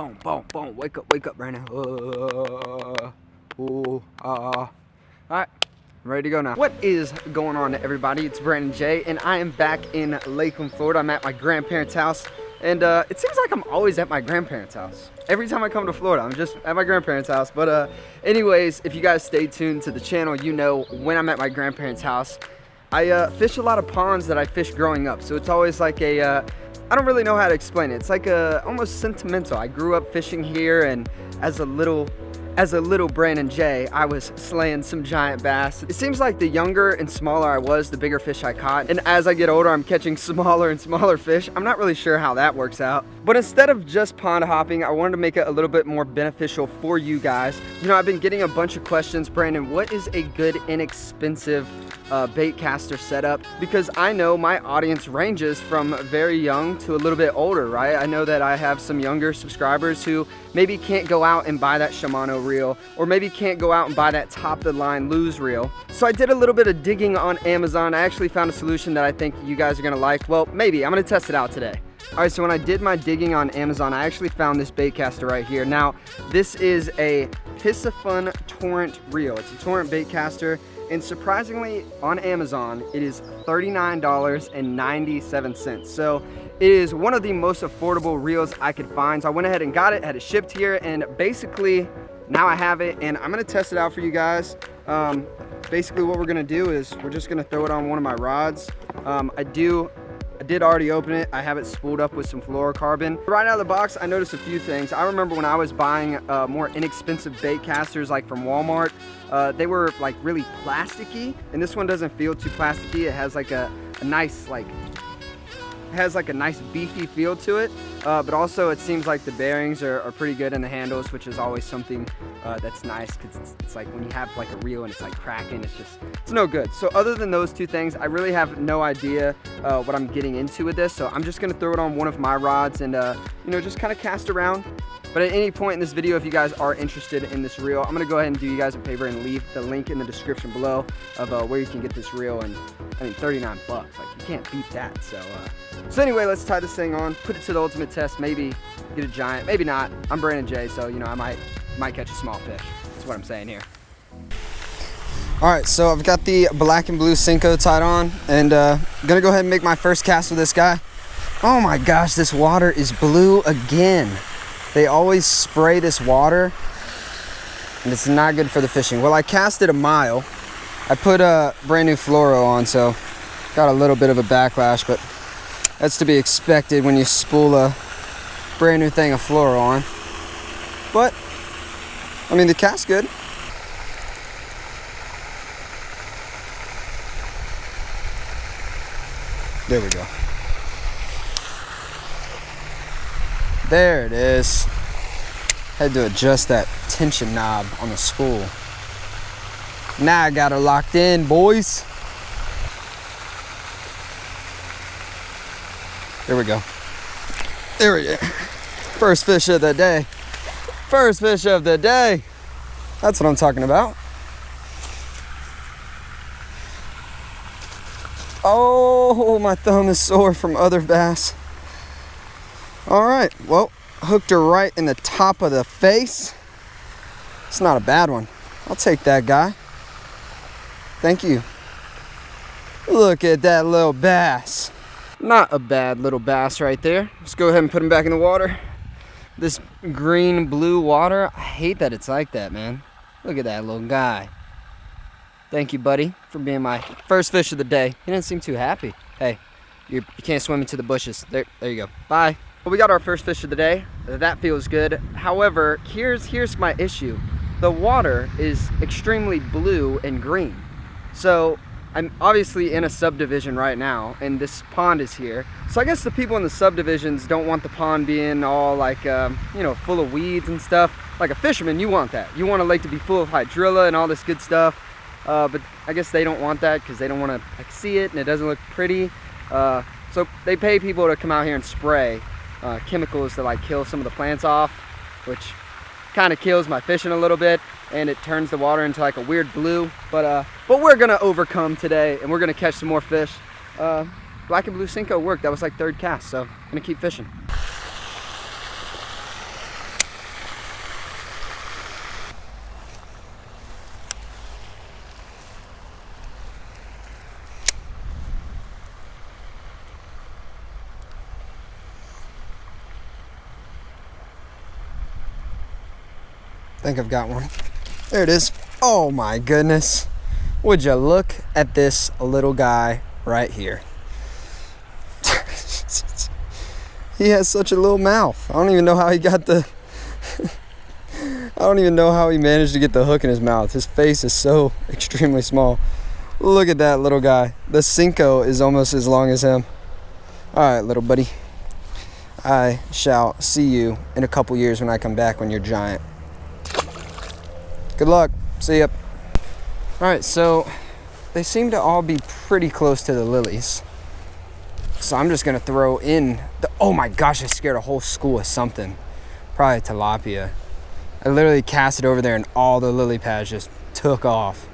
boom, boom, boom. Wake up, Brandon. All right, I'm ready to go now. What is going on, everybody? It's Brandon J, and I am back in Lakeland, Florida. I'm at my grandparents' house, and it seems like I'm always at my grandparents' house. Every time I come to Florida, I'm just at my grandparents' house. But anyways, if you guys stay tuned to the channel, you know when I'm at my grandparents' house, I fish a lot of ponds that I fished growing up. So it's always like a, I don't really know how to explain it. It's like almost sentimental. I grew up fishing here, and as a little Brandon J, I was slaying some giant bass. It seems like the younger and smaller I was, the bigger fish I caught. And as I get older, I'm catching smaller and smaller fish. I'm not really sure how that works out. But instead of just pond hopping, I wanted to make it a little bit more beneficial for you guys. You know, I've been getting a bunch of questions. Brandon, what is a good, inexpensive bait caster setup? Because I know my audience ranges from very young to a little bit older, right? I know that I have some younger subscribers who maybe can't go out and buy that Shimano reel, or maybe can't go out and buy that top of the line lose reel. So I did a little bit of digging on Amazon. I actually found a solution that I think you guys are gonna like. Well, maybe, I'm gonna test it out today. All right, so when I did my digging on Amazon, I actually found this bait caster right here. Now, this is a Piscifun torrent reel. It's a torrent bait caster, and surprisingly, on Amazon, it is $39.97. So it is one of the most affordable reels I could find. So I went ahead and got it, had it shipped here, and basically now I have it, and I'm gonna test it out for you guys. Basically what we're gonna do is we're just gonna throw it on one of my rods. I did already open it. I have it spooled up with some fluorocarbon. Right out of the box, I noticed a few things. I remember when I was buying more inexpensive bait casters, like from Walmart, they were like really plasticky, and this one doesn't feel too plasticky. It has like a nice beefy feel to it, but also it seems like the bearings are pretty good in the handles, which is always something that's nice, because it's like when you have like a reel and it's like cracking, it's no good. So other than those two things, I really have no idea what I'm getting into with this. So I'm just gonna throw it on one of my rods and you know, just kind of cast around. But at any point in this video, if you guys are interested in this reel, I'm gonna go ahead and do you guys a favor and leave the link in the description below of where you can get this reel. And I mean, 39 bucks, like you can't beat that. So anyway, let's tie this thing on, put it to the ultimate test, maybe get a giant, maybe not. I'm Brandon J, so you know, I might catch a small fish. That's what I'm saying here. All right, so I've got the black and blue Senko tied on, and gonna go ahead and make my first cast with this guy. Oh my gosh, this water is blue again. They always spray this water, and it's not good for the fishing. Well, I casted a mile. I put a brand new fluoro on, so got a little bit of a backlash, but that's to be expected when you spool a brand new thing of fluoro on. But I mean, the cast's good. There we go. There it is. Had to adjust that tension knob on the spool. Now I got her locked in, boys. There we go. There we go. First fish of the day. First fish of the day. That's what I'm talking about. Oh, my thumb is sore from other bass. All right, well, hooked her right in the top of the face. It's not a bad one. I'll take that, guy. Thank you. Look at that little bass. Not a bad little bass right there. Let's go ahead and put him back in the water. This green blue water, I hate that it's like that, man. Look at that little guy. Thank you, buddy, for being my first fish of the day. He didn't seem too happy. Hey, you can't swim into the bushes. There you go. Bye. Well, we got our first fish of the day. That feels good. However, here's my issue. The water is extremely blue and green. So I'm obviously in a subdivision right now, and this pond is here. So I guess the people in the subdivisions don't want the pond being all like, you know, full of weeds and stuff. Like a fisherman, you want that. You want a lake to be full of hydrilla and all this good stuff. But I guess they don't want that because they don't want to like see it, and it doesn't look pretty. So they pay people to come out here and spray chemicals to like kill some of the plants off, which kind of kills my fishing a little bit, and it turns the water into like a weird blue. But we're gonna overcome today, and we're gonna catch some more fish. Black and blue Senko worked. That was like third cast, so I'm gonna keep fishing. I think I've got one. There it is. Oh my goodness. Would you look at this little guy right here? He has such a little mouth. I don't even know how he got the... I don't even know how he managed to get the hook in his mouth. His face is so extremely small. Look at that little guy. The Cinco is almost as long as him. All right, little buddy. I shall see you in a couple years when I come back when you're giant. Good luck. See ya. All right, so they seem to all be pretty close to the lilies. So I'm just gonna throw in the, oh my gosh, I scared a whole school of something. Probably tilapia. I literally cast it over there and all the lily pads just took off.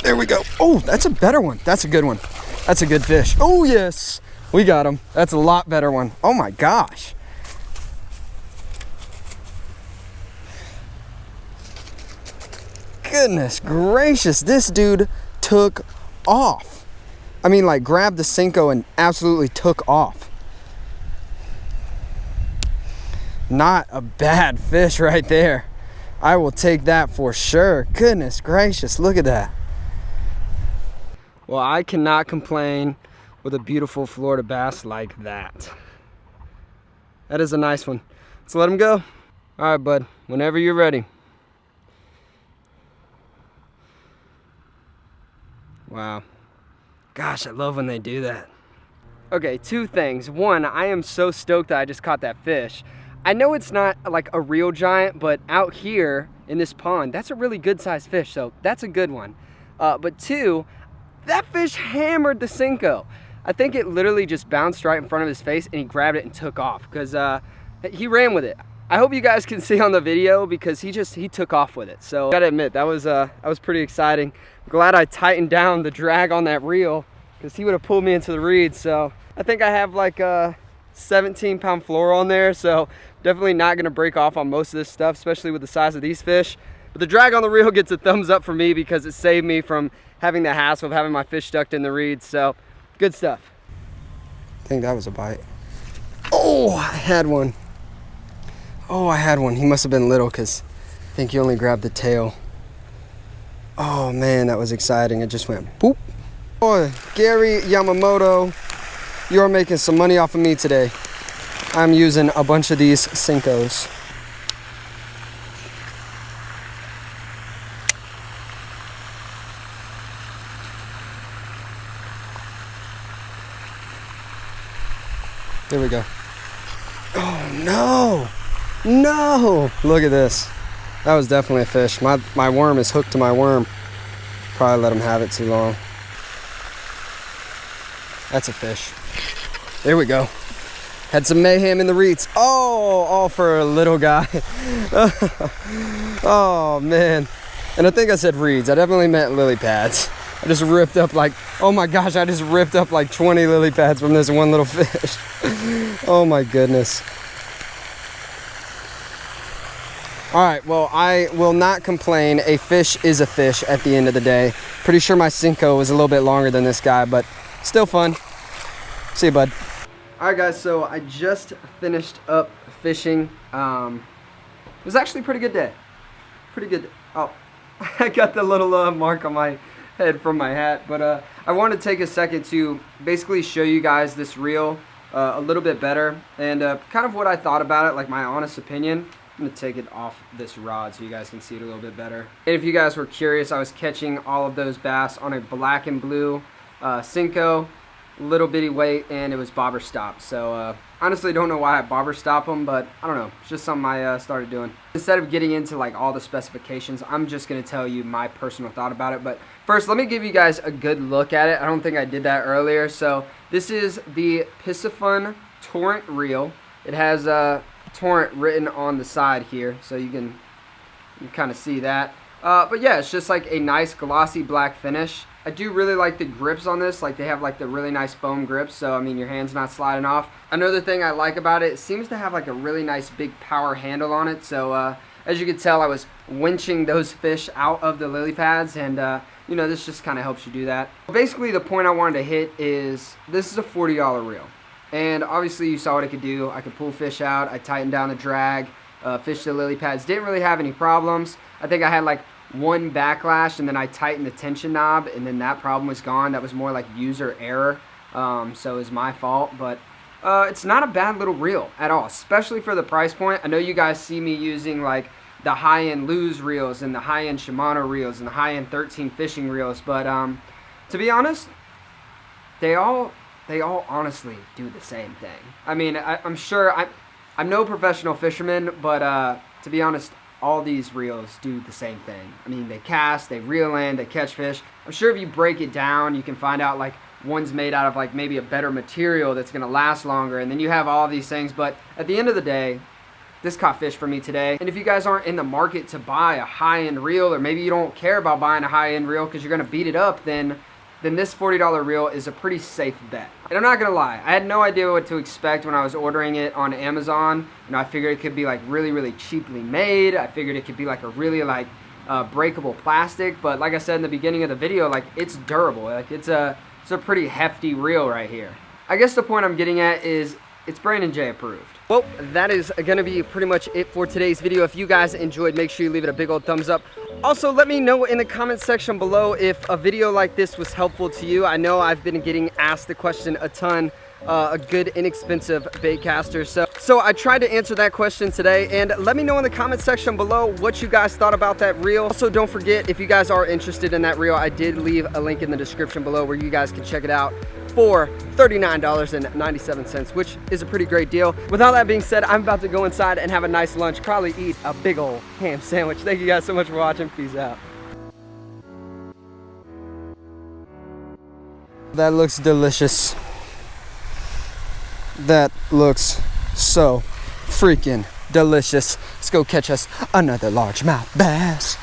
There we go. Oh, that's a better one. That's a good one. That's a good fish. Oh, yes. We got him. That's a lot better one. Oh, my gosh. Goodness gracious. This dude took off. I mean, like, grabbed the Cinco and absolutely took off. Not a bad fish right there. I will take that for sure. Goodness gracious. Look at that. Well, I cannot complain with a beautiful Florida bass like that. That is a nice one. Let's let him go. All right, bud, whenever you're ready. Wow. Gosh, I love when they do that. Okay, two things. One, I am so stoked that I just caught that fish. I know it's not like a real giant, but out here in this pond, that's a really good sized fish, so that's a good one. But two, that fish hammered the Cinco. I think it literally just bounced right in front of his face and he grabbed it and took off because he ran with it. I hope you guys can see on the video because he took off with it. So I gotta admit, that was pretty exciting. I'm glad I tightened down the drag on that reel because he would have pulled me into the reeds. So I think I have like a 17-pound fluoro on there. So definitely not gonna break off on most of this stuff, especially with the size of these fish. But the drag on the reel gets a thumbs up for me because it saved me from having the hassle of having my fish stuck in the reeds. So good stuff. I think that was a bite. Oh, I had one. Oh, I had one. He must have been little because I think he only grabbed the tail. Oh man, that was exciting. It just went boop. Boy, Gary Yamamoto, you're making some money off of me today. I'm using a bunch of these Cincos. There we go. Oh no, no! Look at this. That was definitely a fish. My worm is hooked to my worm. Probably let him have it too long. That's a fish. There we go. Had some mayhem in the reeds. Oh, all for a little guy. Oh man. And I think I said reeds. I definitely meant lily pads. I just ripped up like, oh my gosh, I just ripped up like 20 lily pads from this one little fish. Oh my goodness. All right, well, I will not complain. A fish is a fish at the end of the day. Pretty sure my Cinco was a little bit longer than this guy, but still fun. See you, bud. All right, guys, so I just finished up fishing. It was actually a pretty good day. Pretty good. Oh, I got the little mark on my head from my hat, but I wanted to take a second to basically show you guys this reel a little bit better and kind of what I thought about it, like my honest opinion. I'm gonna take it off this rod so you guys can see it a little bit better. And if you guys were curious, I was catching all of those bass on a black and blue Cinco, little bitty weight, and it was bobber stop. So honestly don't know why I bobber stop them, but I don't know, it's just something I started doing. Instead of getting into like all the specifications, I'm just gonna tell you my personal thought about it. But first, let me give you guys a good look at it. I don't think I did that earlier. So this is the Piscifun Torrent reel. It has Torrent written on the side here, so you can kind of see that. But yeah, it's just like a nice glossy black finish. I do really like the grips on this. Like they have like the really nice foam grips, so I mean your hand's not sliding off. Another thing I like about it, it seems to have like a really nice big power handle on it. So as you can tell, I was winching those fish out of the lily pads, and you know, this just kind of helps you do that. Basically, the point I wanted to hit is this is a $40 reel. And obviously you saw what it could do. I could pull fish out, I tightened down the drag, fish the lily pads. Didn't really have any problems. I think I had like one backlash, and then I tightened the tension knob, and then that problem was gone. That was more like user error, so it was my fault. But it's not a bad little reel at all, especially for the price point. I know you guys see me using like the high-end Luz reels and the high-end Shimano reels and the high-end 13 fishing reels, but to be honest, they all honestly do the same thing. I mean, I'm sure I'm no professional fisherman, but to be honest, all these reels do the same thing. I mean, they cast, they reel in, they catch fish. I'm sure if you break it down, you can find out like one's made out of like maybe a better material that's gonna last longer, and then you have all these things. But at the end of the day, this caught fish for me today. And if you guys aren't in the market to buy a high-end reel, or maybe you don't care about buying a high-end reel because you're gonna beat it up, then this $40 reel is a pretty safe bet. And I'm not gonna lie, I had no idea what to expect when I was ordering it on Amazon. You know, I figured it could be like really, really cheaply made. I figured it could be like a really like breakable plastic. But like I said in the beginning of the video, like it's durable. Like it's a pretty hefty reel right here. I guess the point I'm getting at is it's Brandon J approved. Well, that is gonna be pretty much it for today's video. If you guys enjoyed, make sure you leave it a big old thumbs up. Also, let me know in the comment section below if a video like this was helpful to you. I know I've been getting asked the question a ton, a good inexpensive bait caster. So I tried to answer that question today, and let me know in the comment section below what you guys thought about that reel. Also, don't forget, if you guys are interested in that reel, I did leave a link in the description below where you guys can check it out for $39.97, which is a pretty great deal. With all that being said, I'm about to go inside and have a nice lunch, probably eat a big old ham sandwich. Thank you guys so much for watching. Peace out. That looks delicious. That looks so freaking delicious. Let's go catch us another largemouth bass.